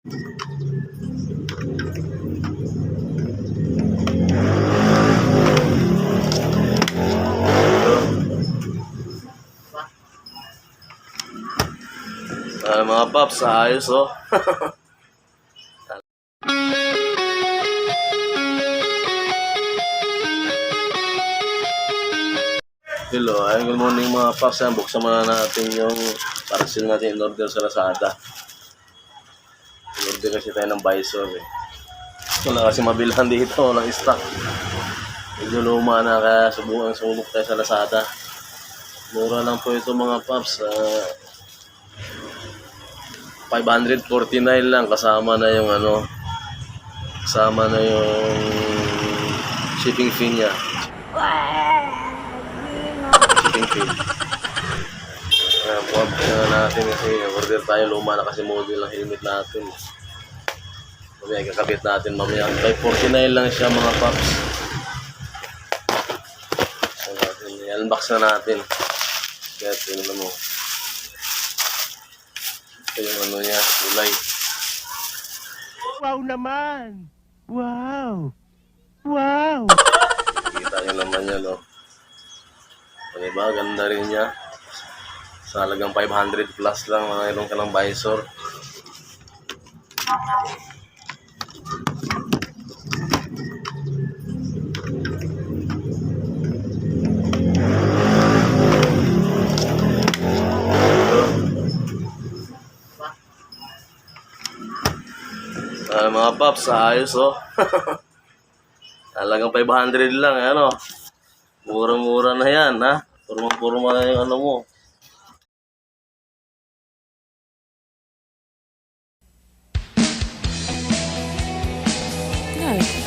Mga paps, ayos oh. Hello, good morning mga paps. Buksan muna natin yung parcel natin in order sa Lazada. In order kasi tayo ng Visor eh. Wala kasi mabilhan dito, walang stock. Medyo luma na, kaya subok tayo sa Lazada. Mura lang po ito mga paps. 549 lang, kasama na yung kasama na yung shipping fee niya. Shipping fee. Buwag na natin kasi order tayo, luma na kasi model ng helmet natin. Mamaya kakabit natin mamaya. 549 lang siya mga paps. So, i-unbox na natin. Kaya tingnan mo. Ito yung niya, kulay. Wow naman! Wow! Wow! Kita nyo naman yan, no? Diba? Ganda rin niya. Sa halagang 500 plus lang, mayroon ka ng Visor. Mga paps, ayos oh. Talagang 500 lang, ano. Mura-mura na yan, ha. Purma-purma na yung mo. No.